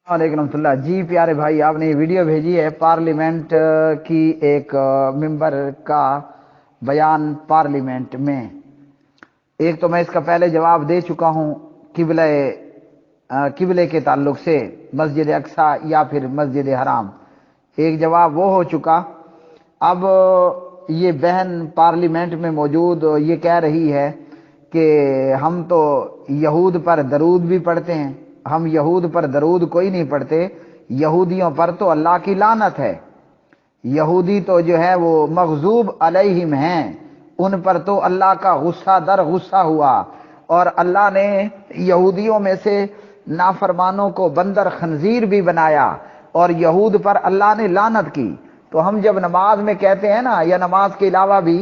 वालेकुम रहमतुल्लाह। जी प्यारे भाई, आपने ये वीडियो भेजी है पार्लियामेंट की, एक मेंबर का बयान पार्लियामेंट में। एक तो मैं इसका पहले जवाब दे चुका हूँ किबले किबले के ताल्लुक से, मस्जिद अक्सा या फिर मस्जिद हराम। एक जवाब वो हो चुका। अब ये बहन पार्लियामेंट में मौजूद ये कह रही है कि हम तो यहूद पर दरूद भी पढ़ते हैं। हम यहूद पर दरूद कोई नहीं पढ़ते, यहूदियों पर तो अल्लाह की लानत है। यहूदी तो जो है वो मग़ज़ूब अलैहिम हैं, उन पर तो अल्लाह का गुस्सा दर गुस्सा हुआ, और अल्लाह ने यहूदियों में से नाफरमानों को बंदर खंजीर भी बनाया, और यहूद पर अल्लाह ने लानत की। तो हम जब नमाज में कहते हैं ना, या नमाज के अलावा भी,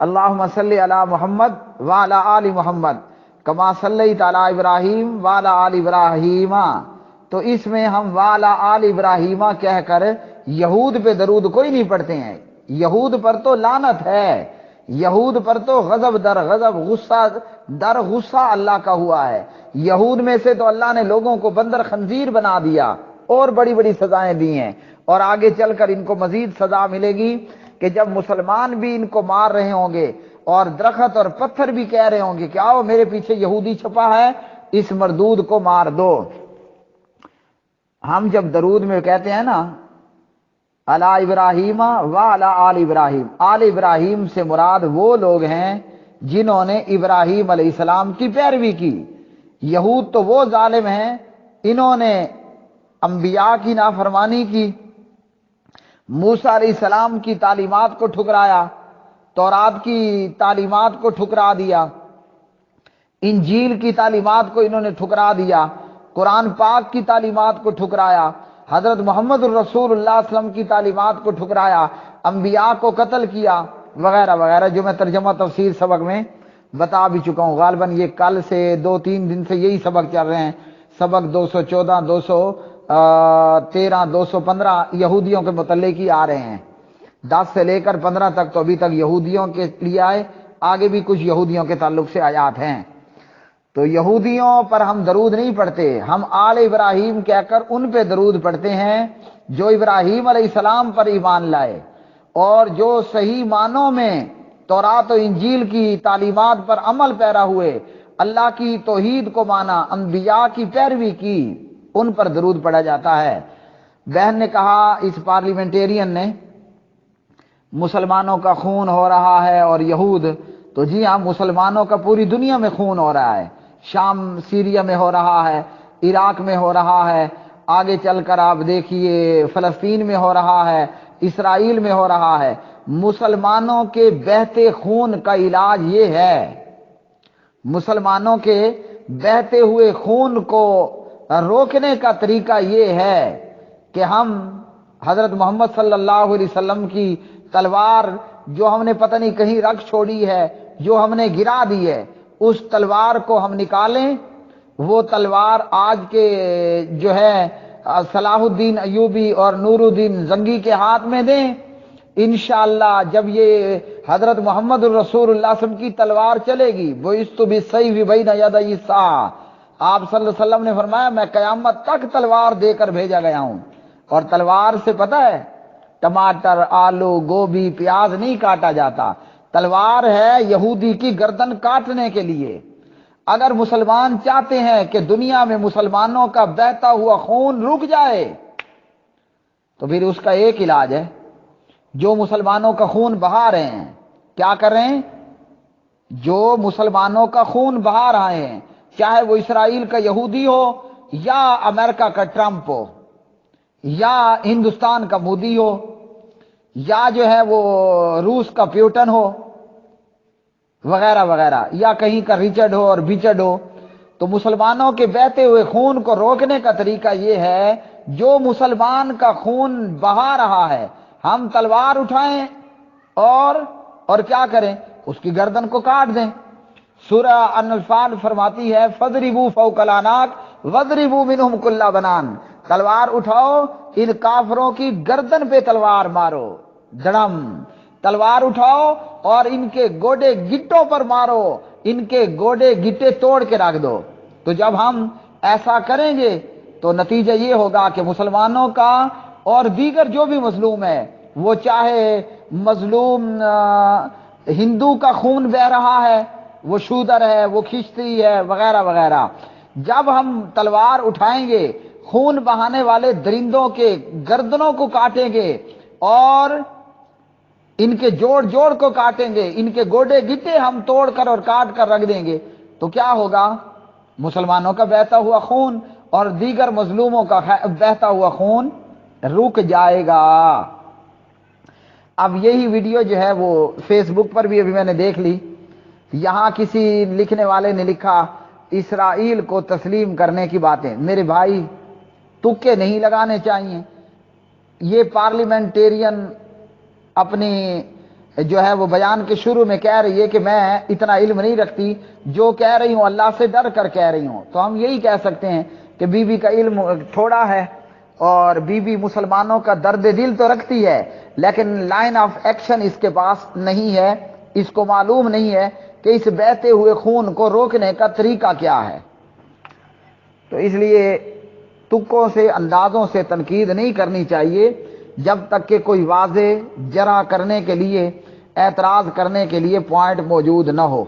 अल्लाहुम्मा सल्ली अला मोहम्मद व अला आलि मोहम्मद कमा सल्लैता अला इब्राहीम व अला आलि इब्राहीमा, तो इसमें हम व अला आलि इब्राहीमा कहकर यहूद पे दरूद कोई नहीं पढ़ते हैं। यहूद पर तो लानत है, यहूद पर तो गजब दर गजब, गुस्सा दर गुस्सा अल्लाह का हुआ है। यहूद में से तो अल्लाह ने लोगों को बंदर खंजीर बना दिया और बड़ी बड़ी सजाएं दी हैं, और आगे चलकर इनको मजीद सजा मिलेगी कि जब मुसलमान भी इनको मार रहे होंगे और दरख्त और पत्थर भी कह रहे होंगे कि आओ मेरे पीछे यहूदी छुपा है, इस मरदूद को मार दो। हम जब दरूद में कहते हैं ना अला इब्राहीम व अला आल इब्राहीम, आल इब्राहीम से मुराद वो लोग हैं जिन्होंने इब्राहीम अलैहिस्सलाम की पैरवी की। यहूद तो वो जालिम हैं, इन्होंने अंबिया की नाफरमानी की, मूसा अलैहिस्सलाम की तालीमात को ठुकराया, तौरात की तालीमात को ठुकरा दिया, इंजील की तालीमात को इन्होंने ठुकरा दिया, कुरान पाक की तालीमात को ठुकराया, हजरत मोहम्मद रसूलुल्लाह सल्लल्लाहु अलैहि वसल्लम की तालीमात को ठुकराया, अंबिया को कत्ल किया, वगैरह वगैरह, जो मैं तर्जमा तफसीर सबक में बता भी चुका हूँ। गालबन ये कल से 2-3 दिन से यही सबक चल रहे हैं। सबक 214, 213, 215 यहूदियों के मुतल्लिक ही आ रहे हैं। 10 से लेकर 15 तक तो अभी तक यहूदियों के लिए आए, आगे भी कुछ यहूदियों के ताल्लुक से आयात हैं। तो यहूदियों पर हम दरूद नहीं पढ़ते, हम आल इब्राहीम कहकर उन पे दरूद पढ़ते हैं जो इब्राहीम अलैहिस्सलाम पर ईमान लाए और जो सही मानों में तौरात और इंजील की तालीमात पर अमल पैरा हुए, अल्लाह की तौहीद को माना, अंबिया की पैरवी की, उन पर दरूद पढ़ा जाता है। बहन ने कहा, इस पार्लियामेंटेरियन ने, मुसलमानों का खून हो रहा है और यहूद, तो जी हाँ, मुसलमानों का पूरी दुनिया में खून हो रहा है। शाम सीरिया में हो रहा है, इराक में हो रहा है, आगे चलकर आप देखिए फलस्तीन में हो रहा है, इसराइल में हो रहा है। मुसलमानों के बहते खून का इलाज ये है, मुसलमानों के बहते हुए खून को रोकने का तरीका ये है कि हम हजरत मोहम्मद सल्लल्लाहु अलैहि वसल्लम की तलवार जो हमने पता नहीं कहीं रख छोड़ी है, जो हमने गिरा दी है, उस तलवार को हम निकालें। वो तलवार आज के जो है सलाहुद्दीन अयूबी और नूरुद्दीन जंगी के हाथ में दें। इंशाअल्लाह जब ये हजरत मोहम्मद रसूलुल्लाह सल्लल्लाहु अलैहि वसल्लम की तलवार चलेगी, वो इस्तु बिस्सैफि बैन यदै साअ, आप सल्लल्लाहु अलैहि वसल्लम ने फरमाया मैं कयामत तक तलवार देकर भेजा गया हूं। और तलवार से पता है टमाटर, आलू, गोभी, प्याज नहीं काटा जाता, तलवार है यहूदी की गर्दन काटने के लिए। अगर मुसलमान चाहते हैं कि दुनिया में मुसलमानों का बहता हुआ खून रुक जाए, तो फिर उसका एक इलाज है। जो मुसलमानों का खून बहा रहे हैं, क्या कर रहे हैं? जो मुसलमानों का खून बहा रहे हैं, चाहे वो इसराइल का यहूदी हो या अमेरिका का ट्रंप हो या हिंदुस्तान का मोदी हो या जो है वो रूस का प्यूटन हो वगैरह वगैरह, या कहीं का रिचर्ड हो और बिचर्ड हो, तो मुसलमानों के बहते हुए खून को रोकने का तरीका यह है, जो मुसलमान का खून बहा रहा है हम तलवार उठाएं और क्या करें, उसकी गर्दन को काट दें। सूरह अन-नफाल फरमाती है फदरिबू फौकल अनाक वदरिबू मिनहुम कुल्ला बनान, तलवार उठाओ, इन काफरों की गर्दन पे तलवार मारो, धड़म, तलवार उठाओ और इनके गोडे गिट्टों पर मारो, इनके गोडे गिट्टे तोड़ के रख दो। तो जब हम ऐसा करेंगे تو نتیجہ یہ ہوگا کہ مسلمانوں کا اور دیگر جو بھی مظلوم ہے، وہ چاہے مظلوم ہندو کا خون بہ رہا ہے، وہ شودر ہے، وہ کھچتری ہے، وغیرہ وغیرہ، جب ہم تلوار اٹھائیں گے خون بہانے والے درندوں کے گردنوں کو کاٹیں گے اور ان کے جوڑ جوڑ کو کاٹیں گے، ان کے گوڈے گٹے ہم توڑ کر اور کاٹ کر رکھ دیں گے، تو کیا ہوگا؟ مسلمانوں کا بہتا ہوا خون اور دیگر مظلوموں کا بہتا ہوا خون رک جائے گا۔ اب یہی ویڈیو جو ہے وہ فیس بک پر بھی ابھی میں نے دیکھ لی، یہاں کسی لکھنے والے نے لکھا اسرائیل کو تسلیم کرنے کی باتیں۔ میرے بھائی تکے نہیں لگانے چاہیے، یہ پارلیمنٹیرین اپنی جو ہے وہ بیان کے شروع میں کہہ رہی ہے کہ میں اتنا علم نہیں رکھتی، جو کہہ رہی ہوں اللہ سے ڈر کر کہہ رہی ہوں، تو ہم یہی کہہ سکتے ہیں کہ بی بی کا علم تھوڑا ہے اور بی بی مسلمانوں کا درد دل تو رکھتی ہے، لیکن لائن آف ایکشن اس کے پاس نہیں ہے، اس کو معلوم نہیں ہے کہ اس بہتے ہوئے خون کو روکنے کا طریقہ کیا ہے۔ تو اس لیے تکوں سے، اندازوں سے تنقید نہیں کرنی چاہیے جب تک کہ کوئی واضح جرح کرنے کے لیے، اعتراض کرنے کے لیے پوائنٹ موجود نہ ہو۔